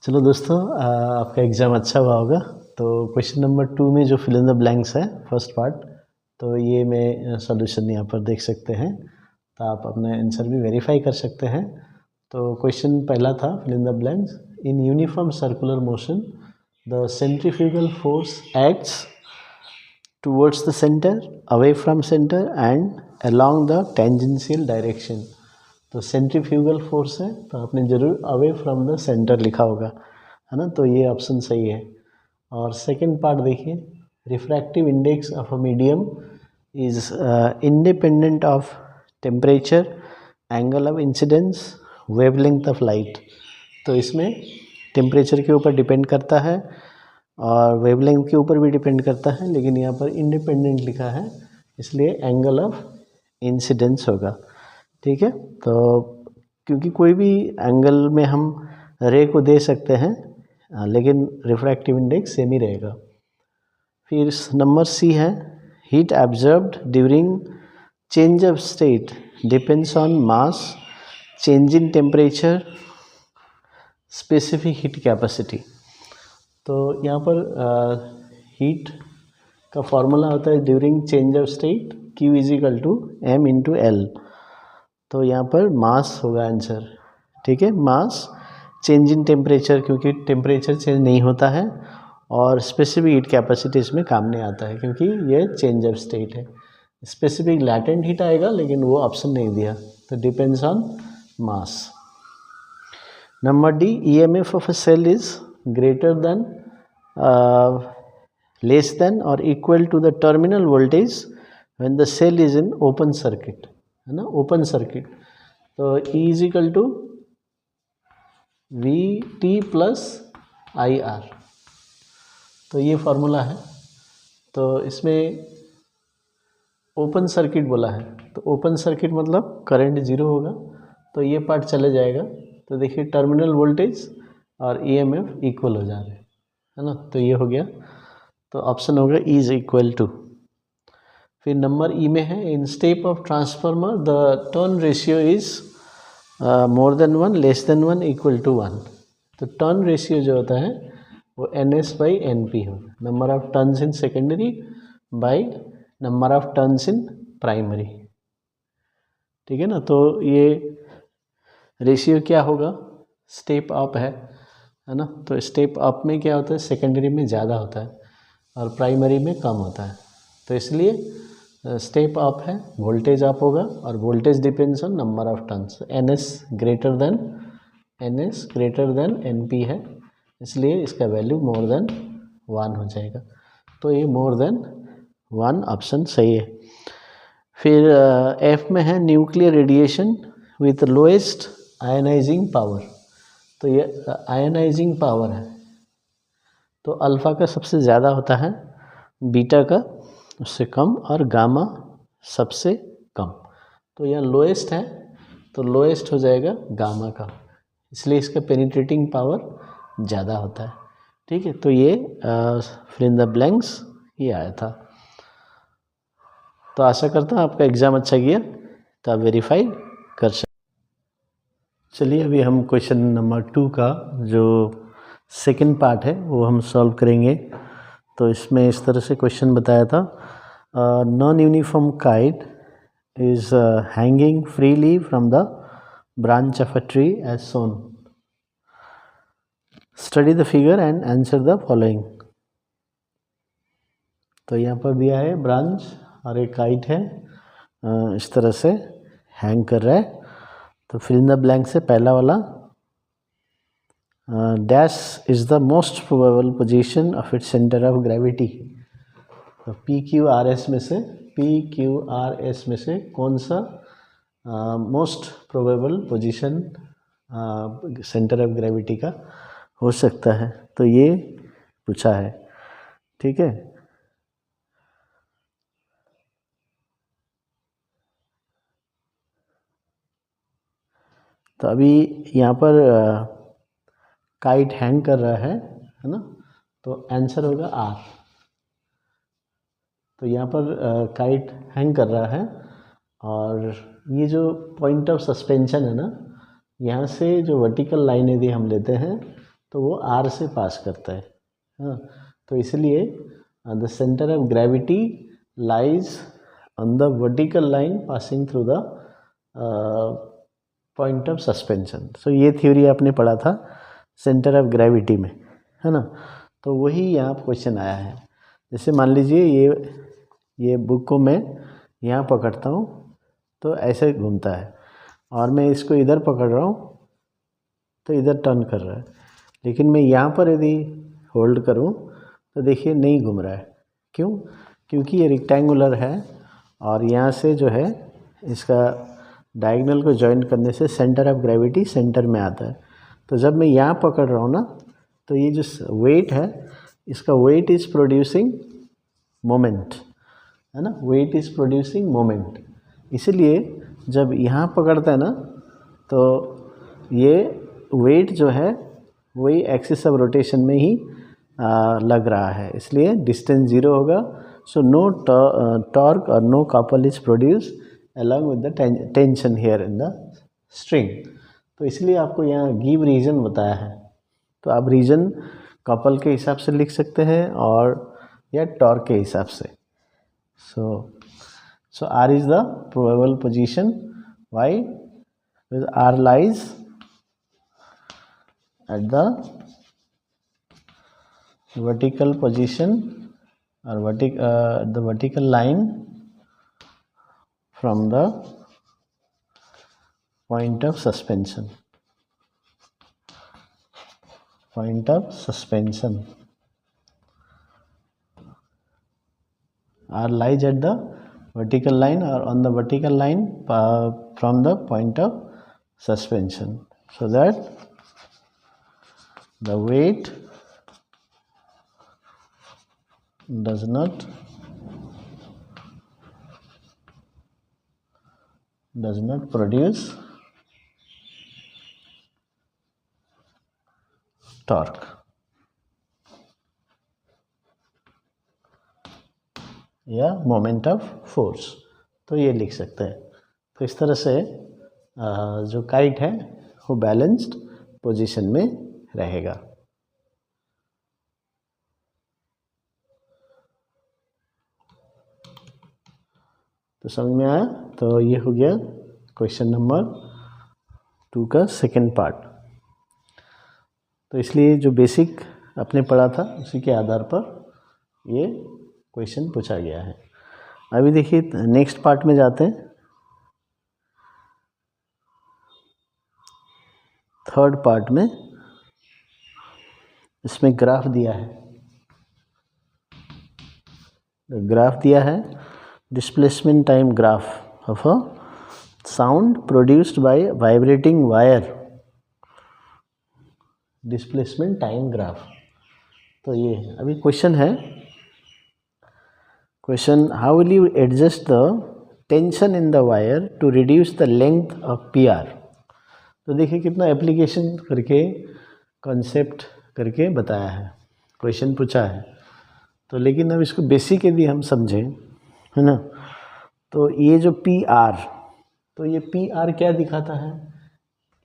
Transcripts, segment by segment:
चलो दोस्तों, आपका एग्ज़ाम अच्छा हुआ होगा। तो क्वेश्चन नंबर 2 में जो फिल इन द ब्लैंक्स है फर्स्ट पार्ट, तो ये मैं सॉल्यूशन यहाँ पर देख सकते हैं। तो आप अपना आंसर भी वेरीफाई कर सकते हैं। तो क्वेश्चन पहला था fill in the blanks. In uniform circular motion the centrifugal force acts towards the center, away from center and along the tangential direction। तो सेंट्रीफ्यूगल फोर्स है तो आपने जरूर अवे फ्रॉम द सेंटर लिखा होगा, है ना। तो ये ऑप्शन सही है। और सेकंड पार्ट देखिए, refractive index of a medium is independent of temperature, angle of incidence, wavelength of light. तो इसमें टेम्परेचर के ऊपर डिपेंड करता है और वेवलेंथ के ऊपर भी डिपेंड करता है, लेकिन यहाँ पर इंडिपेंडेंट लिखा है इसलिए एंगल ऑफ इंसिडेंस होगा। ठीक है, तो क्योंकि कोई भी एंगल में हम रे को दे सकते हैं, लेकिन रिफ्रैक्टिव इंडेक्स सेम ही रहेगा। फिर नंबर सी है, heat absorbed during change of state depends on mass, change in temperature, specific heat capacity. तो यहाँ पर हीट का फॉर्मूला होता है during change of state Q is equal to M into L। तो यहाँ पर मास होगा आंसर। ठीक है, मास, चेंज इन टेम्परेचर क्योंकि टेम्परेचर चेंज नहीं होता है, और स्पेसिफिक हीट कैपेसिटी इसमें काम नहीं आता है क्योंकि ये चेंज ऑफ स्टेट है। स्पेसिफिक लैटेंट हीट आएगा लेकिन वो ऑप्शन नहीं दिया, तो depends on mass. Number D, EMF of a cell is greater than, less than or equal to the terminal voltage when the cell is in open circuit, है ना, open circuit. तो E is equal to VT plus IR, तो ये formula है। तो इसमें open circuit बोला है, तो ओपन सर्किट मतलब करंट जीरो होगा, तो ये पार्ट चले जाएगा। तो देखिए टर्मिनल वोल्टेज और EMF इक्वल हो जा रहे हैं, है ना, तो ये हो गया। तो ऑप्शन होगा E इज इक्वल टू। फिर नंबर ई में है, in step of transformer the turn ratio is more than 1, less than 1, equal to 1। तो टर्न रेशियो जो होता है वो NS/NP होगा, number of turns in secondary by number of turns in primary. ठीक है ना, तो ये रेशियो क्या होगा, स्टेप अप है ना। तो स्टेप अप में क्या होता है, सेकेंडरी में ज़्यादा होता है और प्राइमरी में कम होता है। तो इसलिए स्टेप अप है, वोल्टेज अप होगा और voltage depends on number of turns. NS greater than NP है, इसलिए इसका वैल्यू मोर देन 1 हो जाएगा। तो ये मोर देन 1 ऑप्शन सही है। फिर F में है, nuclear radiation with lowest ionising power. तो ये आयनाइजिंग पावर है, तो अल्फ़ा का सबसे ज़्यादा होता है, बीटा का उससे कम और गामा सबसे कम। तो यहाँ लोएस्ट है, तो लोएस्ट हो जाएगा गामा का, इसलिए इसका पेनिट्रेटिंग पावर ज़्यादा होता है। ठीक है, तो ये फिल इन द ब्लैंक्स ये आया था। तो आशा करता हूँ आपका एग्ज़ाम अच्छा गया, तो आप वेरीफाई कर सकते। चलिए अभी हम क्वेश्चन नंबर 2 का जो सेकंड पार्ट है वो हम सॉल्व करेंगे। तो इसमें इस तरह से क्वेश्चन बताया था, non uniform kite is hanging freely from the branch of a tree as shown. Study the figure and answer the following. तो यहाँ पर दिया है ब्रांच और एक काइट है, इस तरह से हैंग कर रहा है। तो फिल इन द ब्लैंक से पहला वाला, dash is the most probable position of its centre of gravity. तो PQRS में से कौन सा most probable position centre of gravity का हो सकता है, तो ये पूछा है। ठीक है, तो अभी यहाँ पर काइट हैंग कर रहा है ना, तो आंसर होगा R। तो यहाँ पर काइट हैंग कर रहा है और ये जो पॉइंट ऑफ सस्पेंशन है ना, यहाँ से जो वर्टिकल लाइन यदि हम लेते हैं तो वो आर से पास करता है। हाँ, तो इसलिए the centre of gravity lies on the vertical line passing through the point of suspension. So ये थ्योरी आपने पढ़ा था सेंटर ऑफ ग्रेविटी में, है ना। तो वही यहाँ क्वेश्चन आया है। जैसे मान लीजिए ये बुक को मैं यहाँ पकड़ता हूँ तो ऐसे घूमता है, और मैं इसको इधर पकड़ रहा हूँ तो इधर टर्न कर रहा है, लेकिन मैं यहाँ पर यदि होल्ड करूँ तो देखिए नहीं घूम रहा है। क्यों? क्योंकि ये रेक्टेंगुलर है और यहाँ से जो है इसका डायगोनल को जॉइन करने से सेंटर ऑफ ग्रेविटी सेंटर में आता है। तो जब मैं यहाँ पकड़ रहा हूँ ना, तो ये जो वेट है इसका वेट इज़ प्रोड्यूसिंग मोमेंट, है ना, वेट इज़ प्रोड्यूसिंग मोमेंट। इसलिए जब यहाँ पकड़ता है ना तो ये वेट जो है वही एक्सिस ऑफ रोटेशन में ही लग रहा है, इसलिए डिस्टेंस ज़ीरो होगा। सो नो टॉर्क और no couple is produce along with the tension here in the string. तो इसलिए आपको यहाँ गिव रीजन बताया है, तो आप रीजन कपल के हिसाब से लिख सकते हैं और या टॉर्क के हिसाब से। So R is the probable position. Why? Because R lies at the vertical position or the vertical line from the point of suspension. Point of suspension. R lies at the vertical line or on the vertical line from the point of suspension, so that the weight does not produce torque या moment of force. तो ये लिख सकते हैं। तो इस तरह से जो काइट है वो बैलेंस्ड पोजीशन में रहेगा। तो समझ में आया? तो ये हो गया क्वेश्चन नंबर 2 का सेकंड पार्ट। तो इसलिए जो बेसिक आपने पढ़ा था उसी के आधार पर ये क्वेश्चन पूछा गया है। अभी देखिए नेक्स्ट पार्ट में जाते हैं। थर्ड पार्ट में इसमें ग्राफ दिया है। ग्राफ दिया है displacement time graph of a sound produced by vibrating wire, displacement time graph. तो ये अभी क्वेश्चन है। Question: how will you adjust the tension in the wire to reduce the length of PR? तो देखिए कितना application करके concept करके बताया है, क्वेश्चन पूछा है। तो लेकिन अब इसको बेसिक यदि हम समझें, है ना, तो ये जो PR, तो ये PR क्या दिखाता है?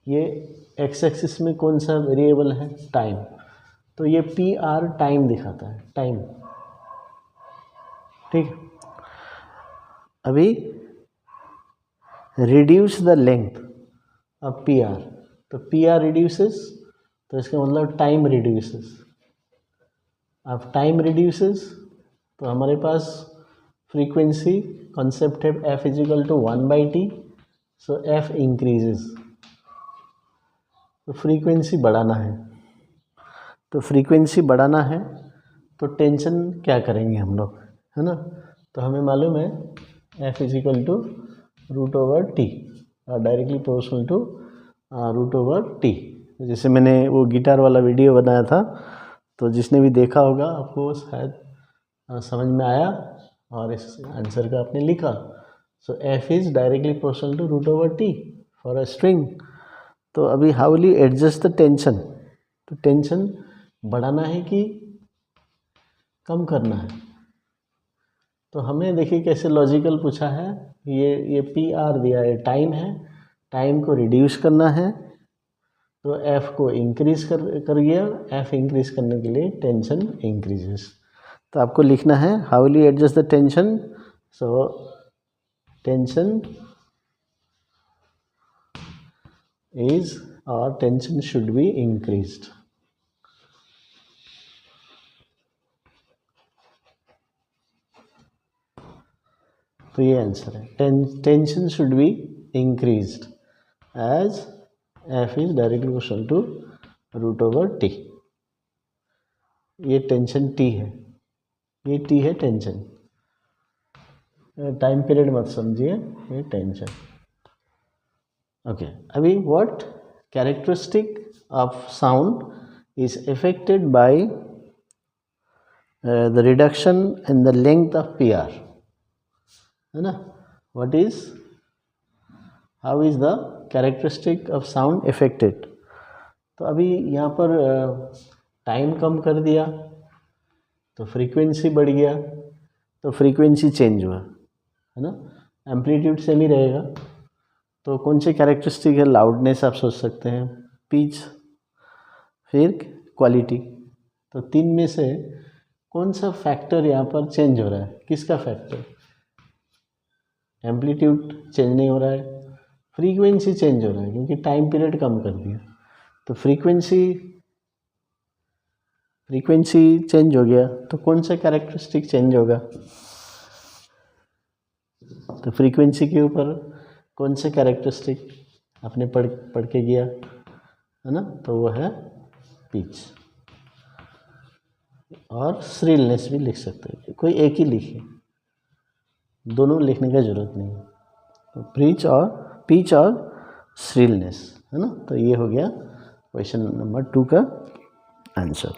ये एक्स एक्सिस में कौन सा वेरिएबल है? टाइम। तो ये PR टाइम दिखाता है, टाइम। ठीक। अभी reduce the length of PR, तो PR रिड्यूसेस, तो इसका मतलब टाइम रिड्यूसेस। अब टाइम रिड्यूसेस तो हमारे पास फ्रीक्वेंसी कॉन्सेप्ट है F is equal to 1/T, so F increases. तो फ्रीक्वेंसी बढ़ाना है, तो फ्रीक्वेंसी बढ़ाना है तो टेंशन क्या करेंगे हम लोग, है ना। तो हमें मालूम है F इजिकल टू √/T और डायरेक्टली प्रोपोर्शनल टू √/T। जैसे मैंने वो गिटार वाला वीडियो बनाया था, तो जिसने भी देखा होगा आपको शायद समझ में आया और इस आंसर का आपने लिखा। So F is directly proportional to √/T for a string. तो अभी how will you adjust the tension? तो टेंशन बढ़ाना है कि कम करना है? तो हमें देखिए कैसे लॉजिकल पूछा है। ये PR दिया है, टाइम है, टाइम को रिड्यूस करना है तो एफ को इंक्रीज कर गया, एफ इंक्रीज करने के लिए टेंशन इंक्रीजेस। तो आपको लिखना है how will you adjust the tension. So tension is और टेंशन शुड बी इंक्रीज्ड। तो ये आंसर है, tension should be increased as F is directly proportional to root over T. ये टेंशन टी है, ये टी है टेंशन, टाइम पीरियड मत समझिए, ये टेंशन। ओके, अभी what characteristic of sound is affected by the reduction in the length of P R, है ना। What is, how is the characteristic of sound affected. तो अभी यहाँ पर टाइम कम कर दिया तो फ्रीक्वेंसी बढ़ गया, तो फ्रीक्वेंसी चेंज हुआ, है ना। एम्पलीट्यूड सेम ही रहेगा, तो कौन से कैरेक्टरिस्टिक है, लाउडनेस आप सोच सकते हैं, पिच, फिर क्वालिटी। तो तीन में से कौन सा फैक्टर यहाँ पर चेंज हो रहा है, किसका फैक्टर। एम्पलीट्यूड चेंज नहीं हो रहा है, फ्रीक्वेंसी चेंज हो रहा है क्योंकि टाइम पीरियड कम कर दिया, तो फ्रीक्वेंसी चेंज हो गया, तो कौन सा कैरेक्टरिस्टिक चेंज होगा। तो फ्रीक्वेंसी के ऊपर कौन से कैरेक्टरिस्टिक आपने पढ़ के गया, है ना, तो वो है पिच। और श्रीलनेस भी लिख सकते हैं, कोई एक ही लिखिए, दोनों लिखने का जरूरत नहीं है। तो पिच और श्रीलनेस, है ना। तो ये हो गया क्वेश्चन नंबर 2 का आंसर।